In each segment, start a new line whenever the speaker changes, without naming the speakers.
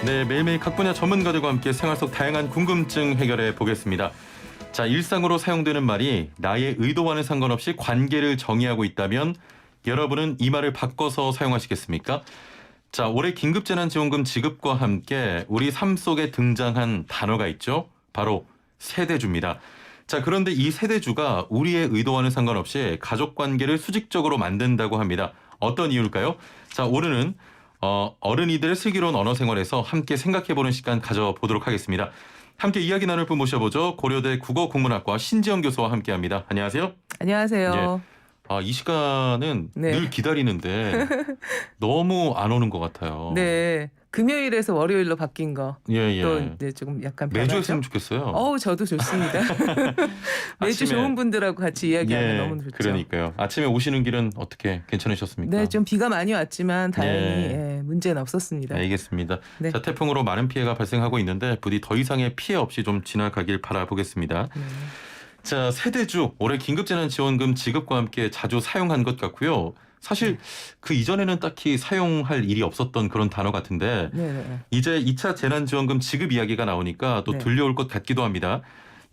네, 매일매일 각 분야 전문가들과 함께 생활 속 다양한 궁금증 해결해 보겠습니다. 자, 일상으로 사용되는 말이 나의 의도와는 상관없이 관계를 정의하고 있다면 여러분은 이 말을 바꿔서 사용하시겠습니까? 자, 올해 긴급재난지원금 지급과 함께 우리 삶 속에 등장한 단어가 있죠. 바로 세대주입니다. 자, 그런데 이 세대주가 우리의 의도와는 상관없이 가족 관계를 수직적으로 만든다고 합니다. 어떤 이유일까요? 자, 오늘은 어른이들의 슬기로운 언어 생활에서 함께 생각해보는 시간 가져보도록 하겠습니다. 함께 이야기 나눌 분 모셔보죠. 고려대 국어국문학과 신지영 교수와 함께합니다. 안녕하세요.
안녕하세요.
이 시간은
네.
늘 기다리는데 너무 안 오는 것 같아요.
네. 금요일에서 월요일로 바뀐 거.
예.
또 이제 조금 약간
매주
변하죠?
했으면 좋겠어요.
저도 좋습니다. 매주
아침에-
좋은 분들하고 같이 이야기하면 너무 좋죠.
그러니까요. 아침에 오시는 길은 어떻게 괜찮으셨습니까?
네, 좀 비가 많이 왔지만 다행히
네.
문제는 없었습니다.
알겠습니다.
네.
자, 태풍으로 많은 피해가 발생하고 있는데 부디 더 이상의 피해 없이 좀 지나가길 바라보겠습니다. 자, 세대주 올해 긴급재난지원금 지급과 함께 자주 사용한 것 같고요. 사실 그 이전에는 딱히 사용할 일이 없었던 그런 단어 같은데
네.
이제 2차 재난지원금 지급 이야기가 나오니까 또
네.
들려올 것 같기도 합니다.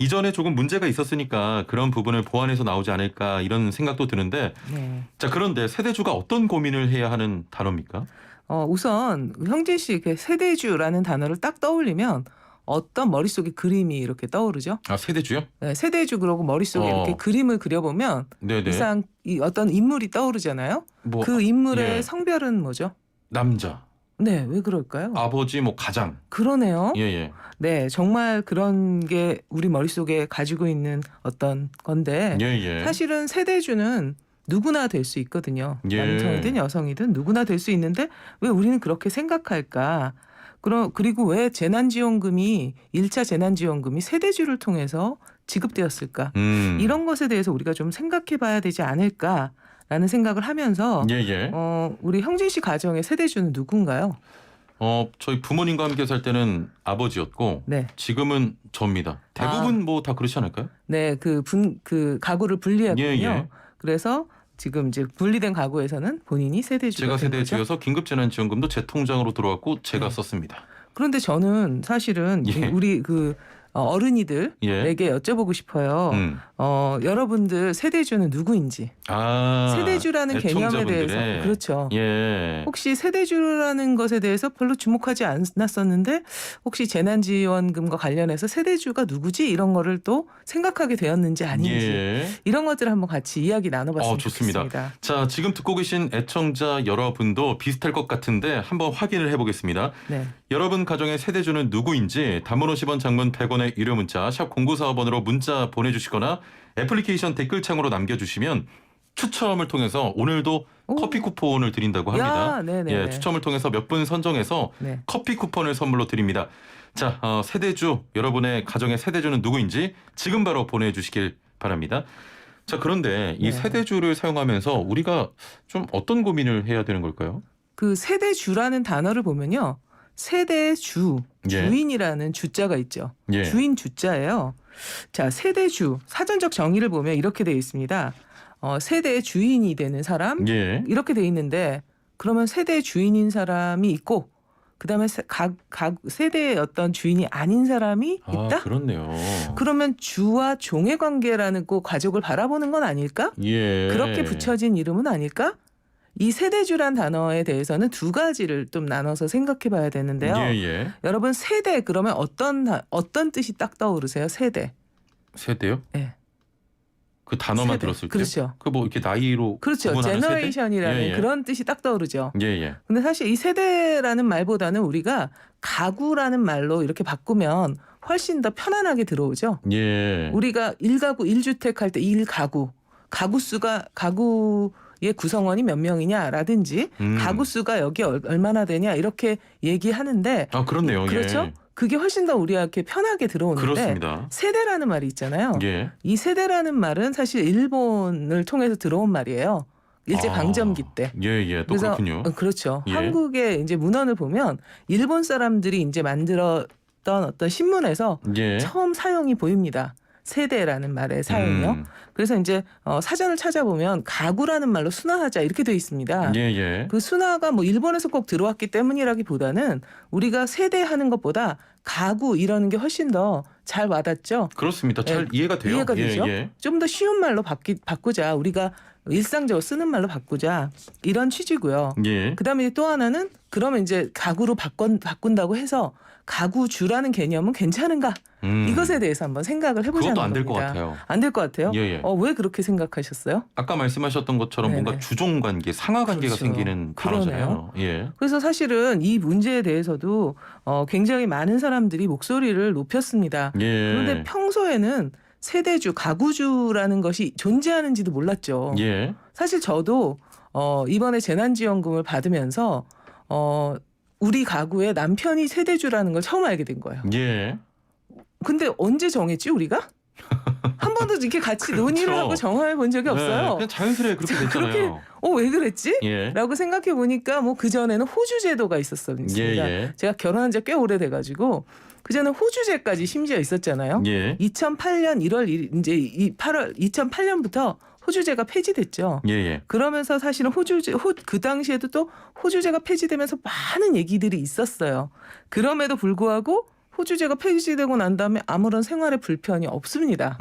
이전에 조금 문제가 있었으니까 그런 부분을 보완해서 나오지 않을까 이런 생각도 드는데
네.
자, 그런데 세대주가 어떤 고민을 해야 하는 단어입니까?
우선 형진 씨 이렇게 세대주라는 단어를 딱 떠올리면 어떤 머릿속에 그림이 이렇게 떠오르죠?
아, 세대주요?
네, 세대주 그러고 머릿속에 이렇게 그림을 그려보면
네네.
이상 어떤 인물이 떠오르잖아요.
뭐
그 인물의
예.
성별은 뭐죠?
남자,
네, 왜 그럴까요?
아버지, 뭐 가장.
그러네요.
예.
네, 정말 그런 게 우리 머릿속에 가지고 있는 어떤 건데
예.
사실은 세대주는 누구나 될 수 있거든요.
예.
남성이든 여성이든 누구나 될 수 있는데 왜 우리는 그렇게 생각할까? 그리고 왜 재난지원금이 1차 재난지원금이 세대주를 통해서 지급되었을까? 이런 것에 대해서 우리가 좀 생각해 봐야 되지 않을까라는 생각을 하면서
예.
우리 형진 씨 가정의 세대주는 누군가요?
저희 부모님과 함께 살 때는 아버지였고
네.
지금은 저입니다. 대부분 뭐 다 그렇지 않을까요?
네, 그 가구를 분리했군요.
예.
그래서 지금 이제 분리된 가구에서는 본인이 세대주가
제가
된 거죠.
세대주여서 긴급재난지원금도 제 통장으로 들어왔고 제가
네.
썼습니다.
그런데 저는 사실은
예.
우리 어른이들에게
예.
여쭤보고 싶어요. 여러분들 세대주는 누구인지.
아,
세대주라는 개념에
애청자분들의.
대해서 그렇죠.
예.
혹시 세대주라는 것에 대해서 별로 주목하지 않았었는데 혹시 재난지원금과 관련해서 세대주가 누구지 이런 거를 또 생각하게 되었는지 아닌지
예.
이런 것들을 한번 같이 이야기 나눠봤으면
좋습니다.
좋겠습니다.
자, 지금 듣고 계신 애청자 여러분도 비슷할 것 같은데 한번 확인을 해보겠습니다.
네.
여러분 가정의 세대주는 누구인지 단문 50원, 장문 100원의 유료 문자 샵 0945번으로 문자 보내주시거나 애플리케이션 댓글창으로 남겨주시면 추첨을 통해서 오늘도 커피 쿠폰을 드린다고 합니다.
야, 네네.
예, 추첨을 통해서 몇 분 선정해서
네.
커피 쿠폰을 선물로 드립니다. 자, 세대주, 여러분의 가정의 세대주는 누구인지 지금 바로 보내주시길 바랍니다. 자, 그런데 이
네.
세대주를 사용하면서 우리가 좀 어떤 고민을 해야 되는 걸까요?
그 세대주라는 단어를 보면요. 세대주,
예.
주인이라는 주자가 있죠.
예.
주인 주자예요. 자, 세대주 사전적 정의를 보면 이렇게 되어 있습니다. 세대의 주인이 되는 사람
예.
이렇게 되어 있는데 그러면 세대의 주인인 사람이 있고 그다음에 각 세대의 어떤 주인이 아닌 사람이 있다?
그렇네요.
그러면 주와 종의 관계라는 꼭 가족을 바라보는 건 아닐까?
예.
그렇게 붙여진 이름은 아닐까? 이 세대주란 단어에 대해서는 두 가지를 좀 나눠서 생각해 봐야 되는데요.
예.
여러분 세대 그러면 어떤 뜻이 딱 떠오르세요? 세대.
세대요?
네.
그 단어만
세대.
들었을 때?
그렇죠.
그 뭐 이렇게 나이로
그렇죠.
구분하는 세대?
제너레이션이라는
예.
그런 뜻이 딱 떠오르죠.
예.
근데 사실 이 세대라는 말보다는 우리가 가구라는 말로 이렇게 바꾸면 훨씬 더 편안하게 들어오죠.
예.
우리가 1가구 1주택 할 때 1가구. 가구의 구성원이 몇 명이냐라든지 가구 수가 여기 얼마나 되냐 이렇게 얘기하는데
그렇네요.
그렇죠?
예.
그게 훨씬 더 우리한테 편하게 들어오는데
그렇습니다.
세대라는 말이 있잖아요.
예.
이 세대라는 말은 사실 일본을 통해서 들어온 말이에요. 일제 강점기 때.
예. 또
그래서
그렇군요.
그렇죠.
예.
한국의 이제 문헌을 보면 일본 사람들이 이제 만들었던 어떤 신문에서
예.
처음 사용이 보입니다. 세대라는 말의 사용이요. 그래서 이제 사전을 찾아보면 가구라는 말로 순화하자 이렇게 돼 있습니다.
예, 예.
그 순화가 뭐 일본에서 꼭 들어왔기 때문이라기보다는 우리가 세대하는 것보다 가구 이러는 게 훨씬 더 잘 와닿죠.
그렇습니다. 잘 이해가 돼요.
이해가 되죠.
예.
좀 더 쉬운 말로 바꾸자. 우리가 일상적으로 쓰는 말로 바꾸자. 이런 취지고요.
예.
그다음에 또 하나는 그러면 이제 가구로 바꾼다고 해서 가구주라는 개념은 괜찮은가? 이것에 대해서 한번 생각을 해보자는
그것도
겁니다.
안 될 것 같아요.
안 될 것 같아요?
예, 예.
왜 그렇게 생각하셨어요?
아까 말씀하셨던 것처럼
네네.
뭔가 주종 관계, 상하 관계가
그렇죠.
생기는 단어잖아요. 예.
그래서 사실은 이 문제에 대해서도 굉장히 많은 사람들이 목소리를 높였습니다.
예.
그런데 평소에는 세대주, 가구주라는 것이 존재하는지도 몰랐죠.
예.
사실 저도 이번에 재난지원금을 받으면서 우리 가구에 남편이 세대주라는 걸 처음 알게 된 거예요.
예.
근데 언제 정했지 우리가? 한 번도 이렇게 같이
그렇죠.
논의를 하고 정해 본 적이
네,
없어요.
그냥 자연스레 그렇게 됐잖아요.
왜 그랬지?
예.
라고 생각해 보니까 뭐 그 전에는 호주 제도가 있었습니다.
예.
제가 결혼한 지 꽤 오래돼가지고 그 전에 호주제까지 심지어 있었잖아요.
예.
2008년 1월 1일 이제 8월 2008년부터 호주제가 폐지됐죠.
예.
그러면서 사실은 그 당시에도 또 호주제가 폐지되면서 많은 얘기들이 있었어요. 그럼에도 불구하고 호주제가 폐지되고 난 다음에 아무런 생활의 불편이 없습니다.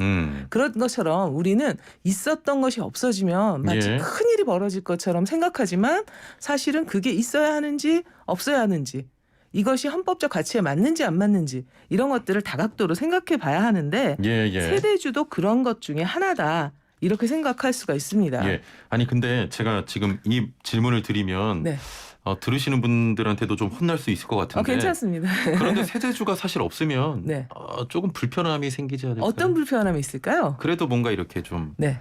그런 것처럼 우리는 있었던 것이 없어지면 마치
예.
큰일이 벌어질 것처럼 생각하지만 사실은 그게 있어야 하는지 없어야 하는지 이것이 헌법적 가치에 맞는지 안 맞는지 이런 것들을 다각도로 생각해 봐야 하는데
예.
세대주도 그런 것 중에 하나다. 이렇게 생각할 수가 있습니다.
예. 아니 근데 제가 지금 이 질문을 드리면
네.
들으시는 분들한테도 좀 혼날 수 있을 것 같은데.
괜찮습니다.
그런데 세대주가 사실 없으면
네.
조금 불편함이 생기지 않을까요?
어떤 불편함이 있을까요?
그래도 뭔가 이렇게 좀
네.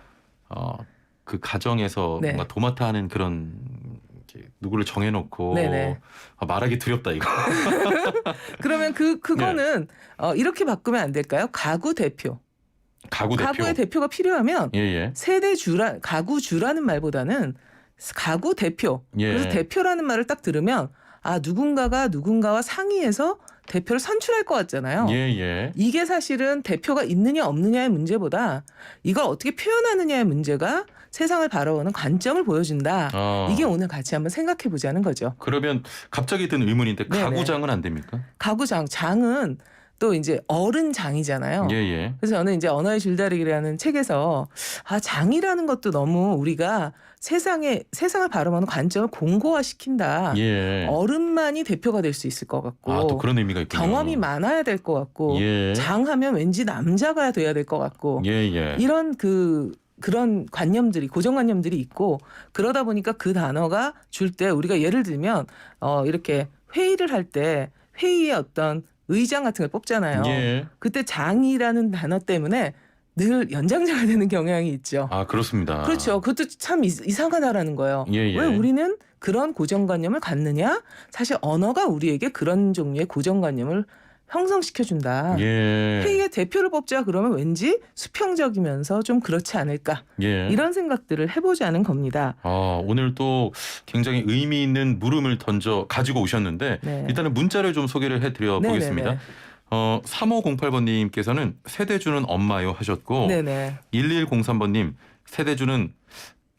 그 가정에서
네.
뭔가 도맡아 하는 그런 이렇게 누구를 정해놓고
네네.
말하기 두렵다 이거.
그러면 그거는 이렇게 바꾸면 안 될까요? 가구 대표.
가구 대표.
가구의 대표가 필요하면
예.
가구주라는 말보다는 가구 대표.
예.
그래서 대표라는 말을 딱 들으면 누군가가 누군가와 상의해서 대표를 선출할 것 같잖아요.
예.
이게 사실은 대표가 있느냐 없느냐의 문제보다 이걸 어떻게 표현하느냐의 문제가 세상을 바라보는 관점을 보여준다. 이게 오늘 같이 한번 생각해 보자는 거죠.
그러면 갑자기 든 의문인데
네네.
가구장은 안 됩니까?
장은 또 이제 어른장이잖아요.
예.
그래서 저는 이제 언어의 줄다리기라는 책에서 장이라는 것도 너무 우리가 세상을 바라보는 관점을 공고화시킨다.
예.
어른만이 대표가 될 수 있을 것 같고
또 그런 의미가 있군요.
경험이 많아야 될 것 같고
예.
장하면 왠지 남자가 돼야 될 것 같고
예.
이런 그런 관념들이 고정관념들이 있고 그러다 보니까 그 단어가 줄 때 우리가 예를 들면 이렇게 회의를 할 때 회의의 어떤 의장 같은 걸 뽑잖아요.
예.
그때 장이라는 단어 때문에 늘 연장자가 되는 경향이 있죠.
그렇습니다.
그렇죠. 그것도 참 이상하다라는 거예요.
예.
왜 우리는 그런 고정관념을 갖느냐? 사실 언어가 우리에게 그런 종류의 고정관념을 형성시켜준다.
예.
회의의 대표를 뽑자 그러면 왠지 수평적이면서 좀 그렇지 않을까.
예.
이런 생각들을 해보자는 겁니다.
오늘 또 굉장히 의미 있는 물음을 가지고 오셨는데
네.
일단은 문자를 좀 소개를 해드려 보겠습니다. 3508번님께서는 세대주는 엄마요 하셨고
네네.
1103번님 세대주는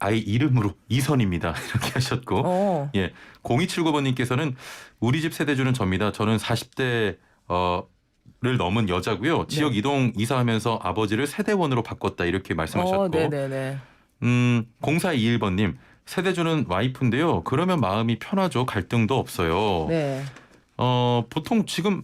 아이 이름으로 이선입니다 이렇게 하셨고 0279번님께서는 우리 집 세대주는 접니다. 저는 40대 를 넘은 여자고요. 지역 이동 이사하면서 아버지를 세대원으로 바꿨다 이렇게 말씀하셨고
네네네.
0421번님 세대주는 와이프인데요. 그러면 마음이 편하죠. 갈등도 없어요.
네.
보통 지금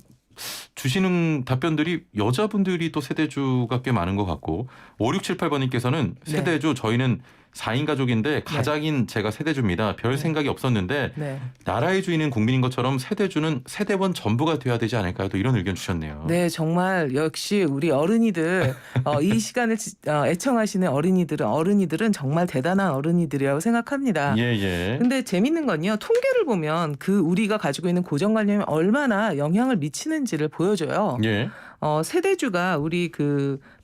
주시는 답변들이 여자분들이 또 세대주가 꽤 많은 것 같고 5678번님께서는 세대주 저희는 4인 가족인데 가장인 제가 세대주입니다. 별 생각이 없었는데 나라의 주인은 국민인 것처럼 세대주는 세대원 전부가 돼야 되지 않을까요? 또 이런 의견 주셨네요.
네, 정말 역시 우리 어른이들 이 시간을 애청하시는 어른이들은 정말 대단한 어른이들이라고 생각합니다.
예.
근데 재밌는 건요. 통계를 보면 우리가 가지고 있는 고정관념이 얼마나 영향을 미치는지를 보여줘요.
예.
세대주가 우리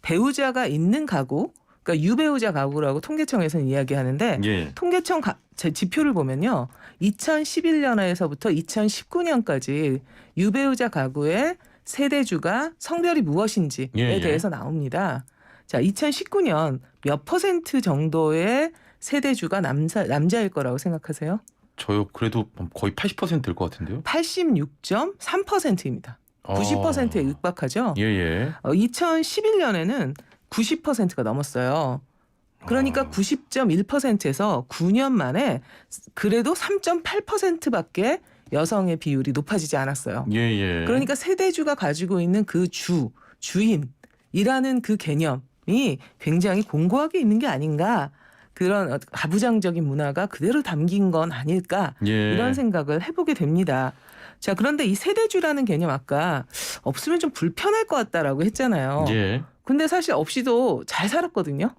배우자가 있는 가구 그러니까 유배우자 가구라고 통계청에서는 이야기하는데 통계청 지표를 보면요. 2011년에서부터 2019년까지 유배우자 가구의 세대주가 성별이 무엇인지에
예, 예.
대해서 나옵니다. 자, 2019년 몇 퍼센트 정도의 세대주가 남자일 거라고 생각하세요?
저요 그래도 거의 80%일 것 같은데요.
86.3%입니다. 90%에 육박하죠.
예예.
2011년에는 90%가 넘었어요. 그러니까 90.1%에서 9년 만에 그래도 3.8%밖에 여성의 비율이 높아지지 않았어요.
예예.
그러니까 세대주가 가지고 있는 그 주인이라는 그 개념이 굉장히 공고하게 있는 게 아닌가. 그런 가부장적인 문화가 그대로 담긴 건 아닐까.
예.
이런 생각을 해보게 됩니다. 자, 그런데 이 세대주라는 개념 아까 없으면 좀 불편할 것 같다라고 했잖아요.
예.
근데 사실 없이도 잘 살았거든요.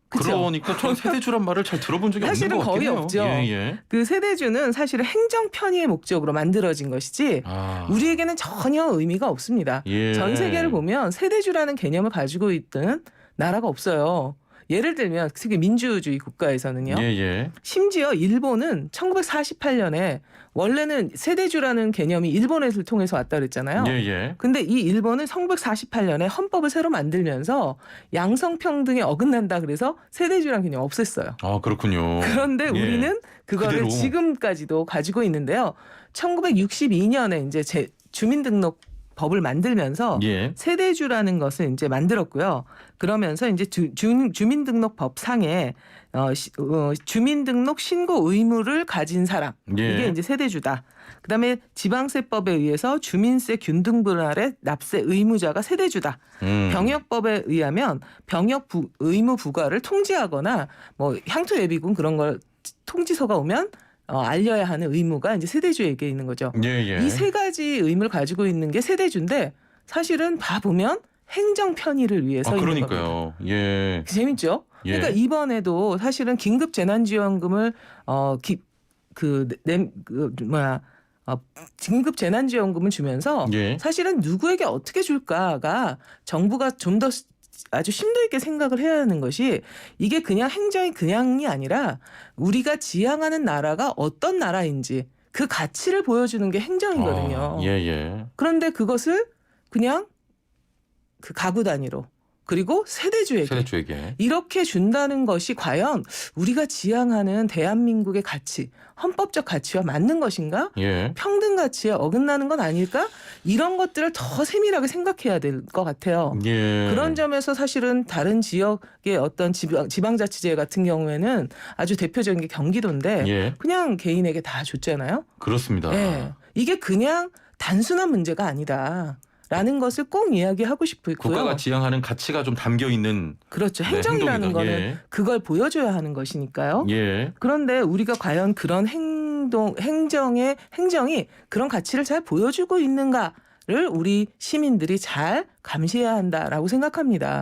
그쵸?
그러니까 전 세대주란 말을 잘 들어본 적이
사실은
없는 것 같긴
거의
해요.
없죠.
예예.
그 세대주는 사실은 행정 편의의 목적으로 만들어진 것이지
아.
우리에게는 전혀 의미가 없습니다.
예.
전 세계를 보면 세대주라는 개념을 가지고 있던 나라가 없어요. 예를 들면 특히 민주주의 국가에서는요.
예예.
심지어 일본은 1948년에 원래는 세대주라는 개념이 일본을 통해서 왔다 그랬잖아요.
예예.
근데 이 일본은 1948년에 헌법을 새로 만들면서 양성평등에 어긋난다 그래서 세대주라는 개념 없앴어요.
아 그렇군요.
그런데
예.
우리는 그거를
그대로.
지금까지도 가지고 있는데요. 1962년에 이제 주민등록법을 만들면서
예.
세대주라는 것을 이제 만들었고요. 그러면서 이제 주민등록법상에 주민등록 신고 의무를 가진 사람
예.
이게 이제 세대주다. 그다음에 지방세법에 의해서 주민세 균등 분할의 납세 의무자가 세대주다. 병역법에 의하면 병역 의무 부과를 통지하거나 뭐 향토 예비군 그런 걸 통지서가 오면 알려야 하는 의무가 이제 세대주에게 있는 거죠.
예예.
이 세 가지 의무를 가지고 있는 게 세대주인데 사실은 봐 보면 행정 편의를 위해서 있는 겁니다.
그러니까요. 예.
재밌죠?
예.
그러니까 이번에도 사실은 긴급 재난지원금을 긴급 재난지원금을 주면서
예.
사실은 누구에게 어떻게 줄까가 정부가 좀 더 아주 심도 있게 생각을 해야 하는 것이 이게 그냥 행정이 그냥이 아니라 우리가 지향하는 나라가 어떤 나라인지 그 가치를 보여주는 게 행정이거든요.
예예.
그런데 그것을 그냥 그 가구 단위로 그리고 세대주에게
세대주에게.
이렇게 준다는 것이 과연 우리가 지향하는 대한민국의 가치, 헌법적 가치와 맞는 것인가?
예.
평등 가치에 어긋나는 건 아닐까? 이런 것들을 더 세밀하게 생각해야 될 것 같아요.
예.
그런 점에서 사실은 다른 지역의 어떤 지방자치제 같은 경우에는 아주 대표적인 게 경기도인데
예.
그냥 개인에게 다 줬잖아요.
그렇습니다.
예. 이게 그냥 단순한 문제가 아니다. 라는 것을 꼭 이야기하고 싶고요.
국가가 지향하는 가치가 좀 담겨 있는
그렇죠. 행정이라는
행동이다.
거는
예.
그걸 보여줘야 하는 것이니까요.
예.
그런데 우리가 과연 그런 행정이 그런 가치를 잘 보여주고 있는가를 우리 시민들이 잘 감시해야 한다라고 생각합니다.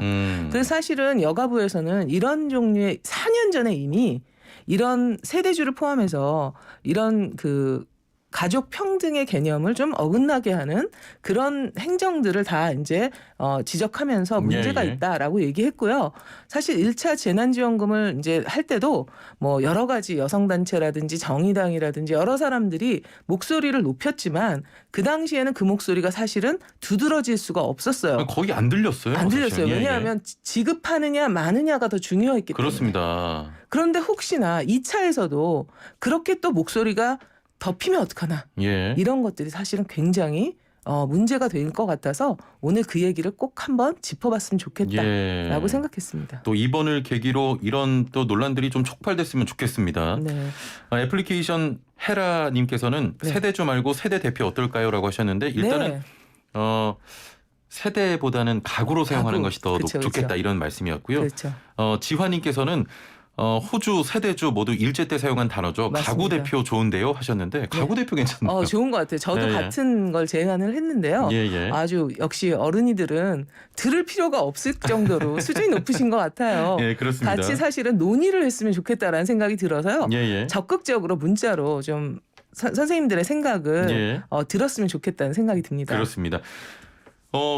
그래서 사실은 여가부에서는 이런 종류의 4년 전에 이미 이런 세대주를 포함해서 이런 그 가족 평등의 개념을 좀 어긋나게 하는 그런 행정들을 다 이제 지적하면서 문제가
예, 예.
있다라고 얘기했고요. 사실 1차 재난지원금을 이제 할 때도 뭐 여러 가지 여성단체라든지 정의당이라든지 여러 사람들이 목소리를 높였지만 그 당시에는 그 목소리가 사실은 두드러질 수가 없었어요.
거의 안 들렸어요.
안 들렸어요.
사실. 예,
왜냐하면 지급하느냐 마느냐가 더 중요했기 때문에.
그렇습니다.
그런데 혹시나 2차에서도 그렇게 또 목소리가 덮이면 어떡하나.
예.
이런 것들이 사실은 굉장히 문제가 될 것 같아서 오늘 그 얘기를 꼭 한번 짚어봤으면 좋겠다라고 생각했습니다.
또 이번을 계기로 이런 또 논란들이 좀 촉발됐으면 좋겠습니다.
네.
애플리케이션 헤라님께서는
네.
세대주 말고 세대 대표 어떨까요?라고 하셨는데 일단은
네.
세대보다는 가구로 사용하는 것이 더
그쵸,
좋겠다
그쵸.
이런 말씀이었고요.
그렇죠.
지화님께서는 호주 세대주 모두 일제 때 사용한 단어죠.
맞습니다.
가구 대표 좋은데요 하셨는데 가구 대표 괜찮나요?
좋은 것 같아요. 저도
예, 예.
같은 걸 제안을 했는데요.
예.
아주 역시 어른이들은 들을 필요가 없을 정도로 수준이 높으신 것 같아요.
예, 그렇습니다.
같이 사실은 논의를 했으면 좋겠다라는 생각이 들어서요.
예.
적극적으로 문자로 좀 선생님들의 생각을
예.
들었으면 좋겠다는 생각이 듭니다.
그렇습니다.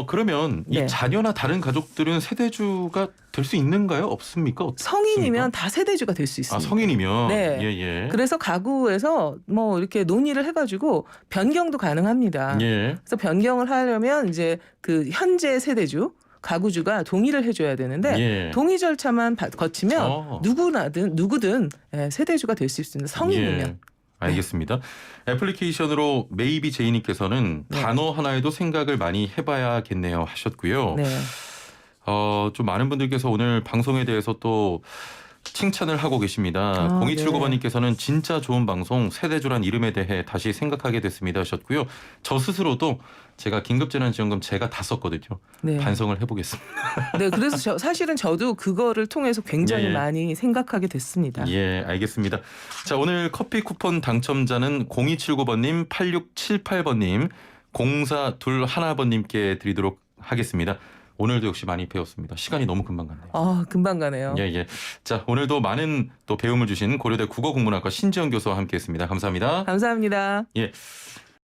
그러면 이
네.
자녀나 다른 가족들은 세대주가 될 수 있는가요? 없습니까?
성인이면 다 세대주가 될 수 있습니다.
성인이면
네.
예.
그래서 가구에서 뭐 이렇게 논의를 해가지고 변경도 가능합니다.
예.
그래서 변경을 하려면 이제 그 현재 세대주 가구주가 동의를 해줘야 되는데
예.
동의 절차만 거치면 누구든 세대주가 될 수 있습니다. 성인이면.
예. 알겠습니다. 애플리케이션으로 메이비 제이님께서는
네.
단어 하나에도 생각을 많이 해봐야겠네요 하셨고요.
네.
좀 많은 분들께서 오늘 방송에 대해서 또 칭찬을 하고 계십니다.
아,
0279번님께서는 진짜 좋은 방송 세대주란 이름에 대해 다시 생각하게 됐습니다 하셨고요. 저 스스로도 제가 긴급재난지원금 제가 다 썼거든요.
네.
반성을 해보겠습니다.
네, 그래서 사실은 저도 그거를 통해서 굉장히
예.
많이 생각하게 됐습니다.
예, 알겠습니다. 자, 오늘 커피 쿠폰 당첨자는 0279번님, 8678번님, 0421번님께 드리도록 하겠습니다. 오늘도 역시 많이 배웠습니다. 시간이 너무 금방 갔네요.
아, 금방 가네요.
예. 자, 오늘도 많은 또 배움을 주신 고려대 국어국문학과 신지영 교수와 함께했습니다. 감사합니다.
감사합니다.
예.